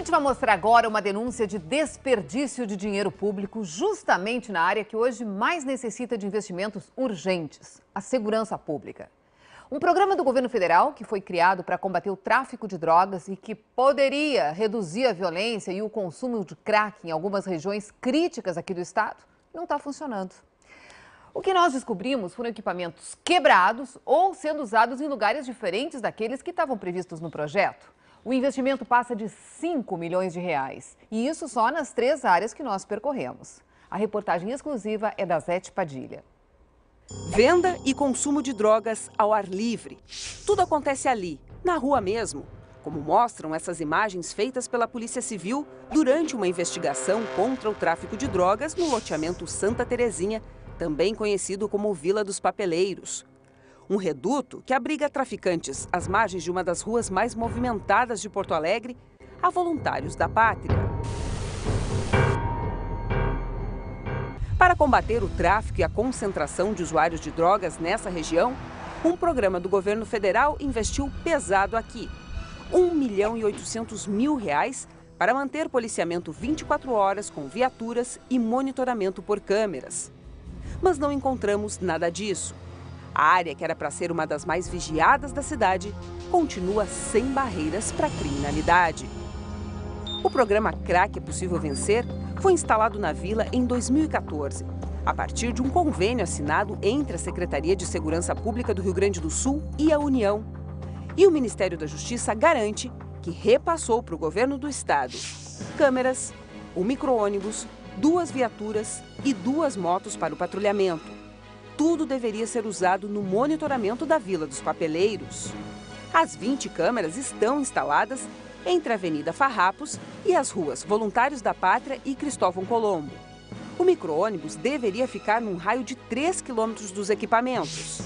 gente vai mostrar agora uma denúncia de desperdício de dinheiro público justamente na área que hoje mais necessita de investimentos urgentes, a segurança pública. Um programa do governo federal que foi criado para combater o tráfico de drogas e que poderia reduzir a violência e o consumo de crack em algumas regiões críticas aqui do estado, não está funcionando. O que nós descobrimos foram equipamentos quebrados ou sendo usados em lugares diferentes daqueles que estavam previstos no projeto. O investimento passa de 5 milhões de reais. E isso só nas 3 áreas que nós percorremos. A reportagem exclusiva é da Zete Padilha. Venda e consumo de drogas ao ar livre. Tudo acontece ali, na rua mesmo. Como mostram essas imagens feitas pela Polícia Civil durante uma investigação contra o tráfico de drogas no loteamento Santa Terezinha, também conhecido como Vila dos Papeleiros. Um reduto que abriga traficantes às margens de uma das ruas mais movimentadas de Porto Alegre, a Voluntários da Pátria. Para combater o tráfico e a concentração de usuários de drogas nessa região, um programa do governo federal investiu pesado aqui. R$ 1.800.000 para manter policiamento 24 horas com viaturas e monitoramento por câmeras. Mas não encontramos nada disso. A área, que era para ser uma das mais vigiadas da cidade, continua sem barreiras para a criminalidade. O programa Crack é Possível Vencer foi instalado na vila em 2014, a partir de um convênio assinado entre a Secretaria de Segurança Pública do Rio Grande do Sul e a União. E o Ministério da Justiça garante que repassou para o governo do estado câmeras, um micro-ônibus, 2 viaturas e 2 motos para o patrulhamento. Tudo deveria ser usado no monitoramento da Vila dos Papeleiros. As 20 câmeras estão instaladas entre a Avenida Farrapos e as ruas Voluntários da Pátria e Cristóvão Colombo. O micro-ônibus deveria ficar num raio de 3 quilômetros dos equipamentos.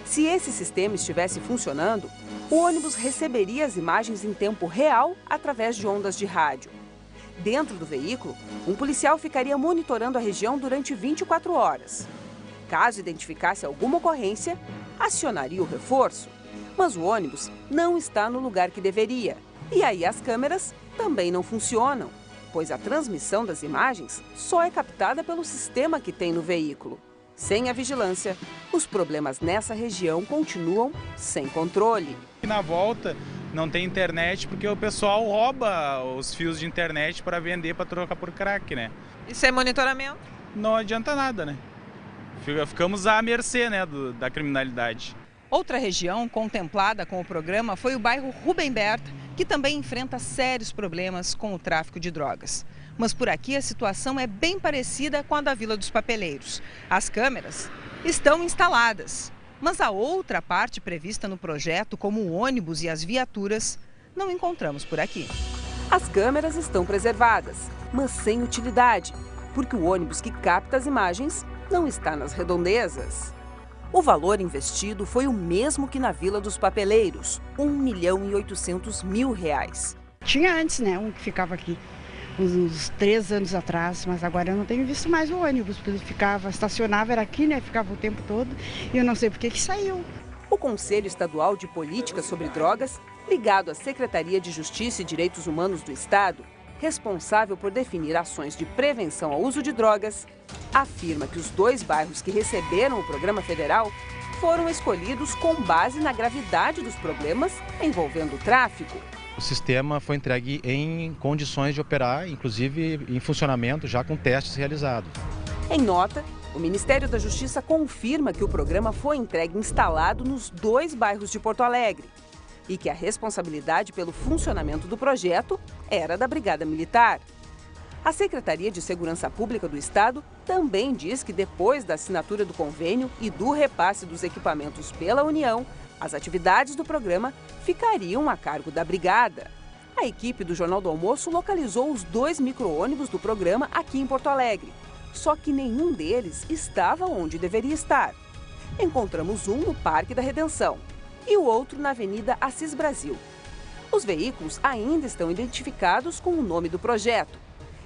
Se esse sistema estivesse funcionando, o ônibus receberia as imagens em tempo real através de ondas de rádio. Dentro do veículo, um policial ficaria monitorando a região durante 24 horas. Caso identificasse alguma ocorrência, acionaria o reforço. Mas o ônibus não está no lugar que deveria. E aí as câmeras também não funcionam, pois a transmissão das imagens só é captada pelo sistema que tem no veículo. Sem a vigilância, os problemas nessa região continuam sem controle. Na volta não tem internet porque o pessoal rouba os fios de internet para vender, para trocar por crack, né? E sem monitoramento? Não adianta nada, né? Ficamos à mercê, né, da criminalidade. Outra região contemplada com o programa foi o bairro Rubem Berta, que também enfrenta sérios problemas com o tráfico de drogas. Mas por aqui a situação é bem parecida com a da Vila dos Papeleiros. As câmeras estão instaladas, mas a outra parte prevista no projeto, como o ônibus e as viaturas, não encontramos por aqui. As câmeras estão preservadas, mas sem utilidade, porque o ônibus que capta as imagens não está nas redondezas. O valor investido foi o mesmo que na Vila dos Papeleiros, R$ 1.800.000. Tinha antes, né, um que ficava aqui, uns 3 anos atrás, mas agora eu não tenho visto mais o ônibus, porque ele estacionava, era aqui, né, ficava o tempo todo, e eu não sei por que saiu. O Conselho Estadual de Políticas sobre Drogas, ligado à Secretaria de Justiça e Direitos Humanos do Estado, responsável por definir ações de prevenção ao uso de drogas, afirma que os 2 bairros que receberam o programa federal foram escolhidos com base na gravidade dos problemas envolvendo o tráfico. O sistema foi entregue em condições de operar, inclusive em funcionamento, já com testes realizados. Em nota, o Ministério da Justiça confirma que o programa foi entregue instalado nos 2 bairros de Porto Alegre e que a responsabilidade pelo funcionamento do projeto era da Brigada Militar. A Secretaria de Segurança Pública do Estado também diz que depois da assinatura do convênio e do repasse dos equipamentos pela União, as atividades do programa ficariam a cargo da Brigada. A equipe do Jornal do Almoço localizou os 2 micro-ônibus do programa aqui em Porto Alegre, só que nenhum deles estava onde deveria estar. Encontramos um no Parque da Redenção e o outro na Avenida Assis Brasil. Os veículos ainda estão identificados com o nome do projeto.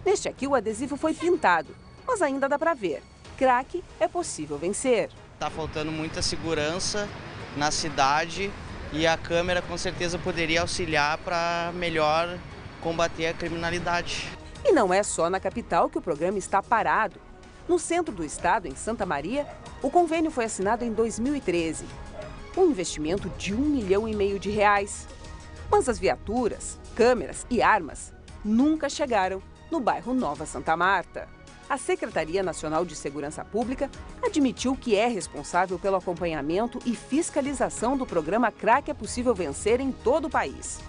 Neste aqui, o adesivo foi pintado, mas ainda dá para ver. Crack é possível vencer. Está faltando muita segurança na cidade e a câmera com certeza poderia auxiliar para melhor combater a criminalidade. E não é só na capital que o programa está parado. No centro do estado, em Santa Maria, o convênio foi assinado em 2013. Um investimento de R$1,5 milhão. Mas as viaturas, câmeras e armas nunca chegaram no bairro Nova Santa Marta. A Secretaria Nacional de Segurança Pública admitiu que é responsável pelo acompanhamento e fiscalização do programa Crack é Possível Vencer em todo o país.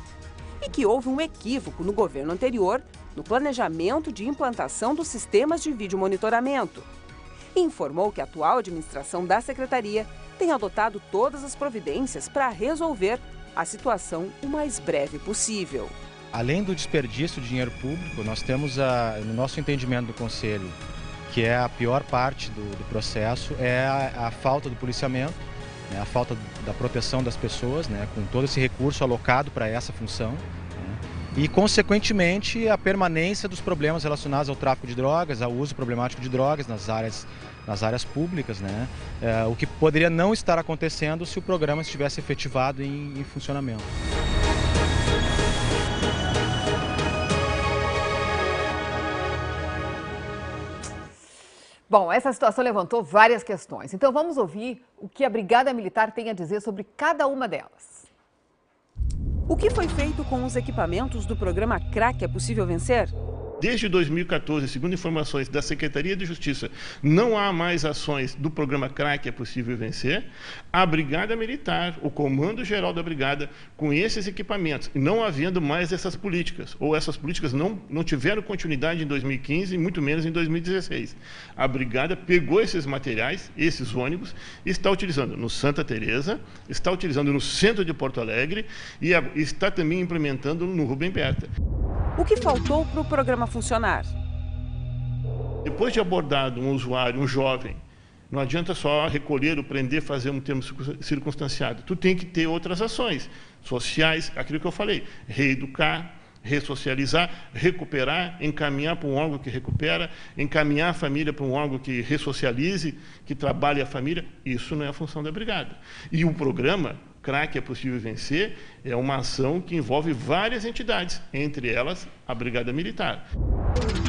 E que houve um equívoco no governo anterior no planejamento de implantação dos sistemas de videomonitoramento. E informou que a atual administração da Secretaria tem adotado todas as providências para resolver a situação o mais breve possível. Além do desperdício de dinheiro público, nós temos, no nosso entendimento do Conselho, que é a pior parte do processo, é a falta do policiamento, né, a falta da proteção das pessoas, né, com todo esse recurso alocado para essa função, né, e, consequentemente, a permanência dos problemas relacionados ao tráfico de drogas, ao uso problemático de drogas nas áreas públicas, né, o que poderia não estar acontecendo se o programa estivesse efetivado em funcionamento. Bom, essa situação levantou várias questões. Então vamos ouvir o que a Brigada Militar tem a dizer sobre cada uma delas. O que foi feito com os equipamentos do programa Crack é Possível Vencer? Desde 2014, segundo informações da Secretaria de Justiça, não há mais ações do programa Crack é Possível Vencer. A Brigada Militar, o Comando Geral da Brigada, com esses equipamentos, não havendo mais essas políticas, ou essas políticas não tiveram continuidade em 2015, muito menos em 2016. A Brigada pegou esses materiais, esses ônibus, e está utilizando no Santa Teresa, está utilizando no centro de Porto Alegre e está também implementando no Rubem Berta. O que faltou para o programa funcionar? Depois de abordado um usuário, um jovem, não adianta só recolher ou prender, fazer um termo circunstanciado. Tu tem que ter outras ações sociais, aquilo que eu falei, reeducar, ressocializar, recuperar, encaminhar para um órgão que recupera, encaminhar a família para um órgão que ressocialize, que trabalhe a família. Isso não é a função da Brigada. E o programa Crack é Possível Vencer é uma ação que envolve várias entidades, entre elas a Brigada Militar.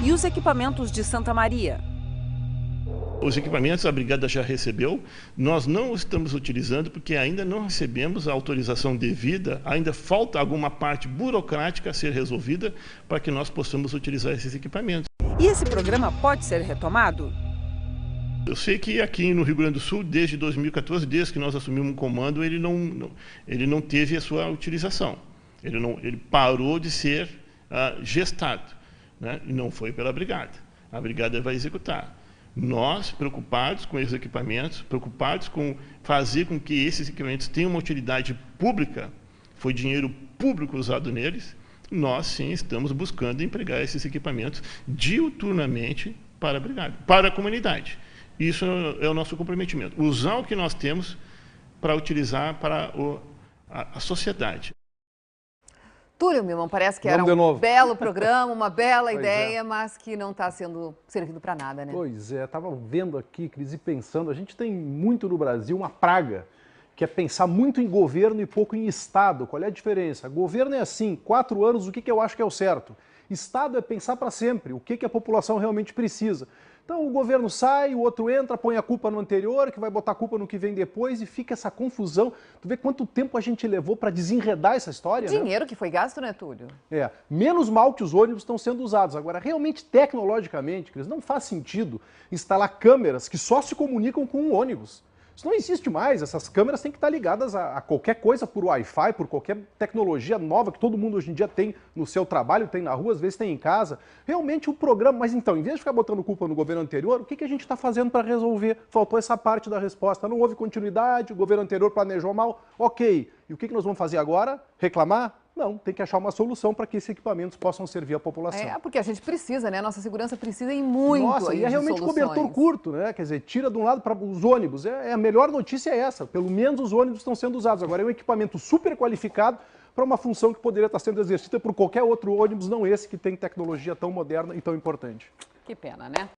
E os equipamentos de Santa Maria? Os equipamentos a Brigada já recebeu, nós não estamos utilizando porque ainda não recebemos a autorização devida, ainda falta alguma parte burocrática a ser resolvida para que nós possamos utilizar esses equipamentos. E esse programa pode ser retomado? Eu sei que aqui no Rio Grande do Sul, desde 2014, desde que nós assumimos o comando, ele não teve a sua utilização. Ele parou de ser gestado, né? E não foi pela Brigada. A Brigada vai executar. Nós, preocupados com esses equipamentos, preocupados com fazer com que esses equipamentos tenham uma utilidade pública, foi dinheiro público usado neles, nós sim estamos buscando empregar esses equipamentos diuturnamente para a Brigada, para a comunidade. Isso é o nosso comprometimento. Usar o que nós temos para utilizar para a sociedade. Túlio Milman, parece que era um belo programa, uma bela ideia, mas que não está sendo servido para nada, né? Pois é, estava vendo aqui, Cris, e pensando, a gente tem muito no Brasil uma praga, que é pensar muito em governo e pouco em Estado. Qual é a diferença? Governo é assim, 4 anos, o que eu acho que é o certo? Estado é pensar para sempre, o que a população realmente precisa. Então o governo sai, o outro entra, põe a culpa no anterior, que vai botar a culpa no que vem depois e fica essa confusão. Tu vê quanto tempo a gente levou para desenredar essa história, Dinheiro, né? Que foi gasto, né, Túlio? Menos mal que os ônibus estão sendo usados. Agora, realmente, tecnologicamente, Cris, não faz sentido instalar câmeras que só se comunicam com um ônibus. Isso não existe mais, essas câmeras têm que estar ligadas a qualquer coisa por Wi-Fi, por qualquer tecnologia nova que todo mundo hoje em dia tem no seu trabalho, tem na rua, às vezes tem em casa. Realmente o programa, mas então, em vez de ficar botando culpa no governo anterior, o que a gente está fazendo para resolver? Faltou essa parte da resposta, não houve continuidade, o governo anterior planejou mal, ok. E o que nós vamos fazer agora? Reclamar? Não, tem que achar uma solução para que esses equipamentos possam servir à população. Porque a gente precisa, né? Nossa segurança precisa em muito. Nossa, e é realmente soluções. Cobertor curto, né? Quer dizer, tira de um lado para os ônibus. A melhor notícia é essa, pelo menos os ônibus estão sendo usados. Agora é um equipamento super qualificado para uma função que poderia estar sendo exercida por qualquer outro ônibus, não esse que tem tecnologia tão moderna e tão importante. Que pena, né?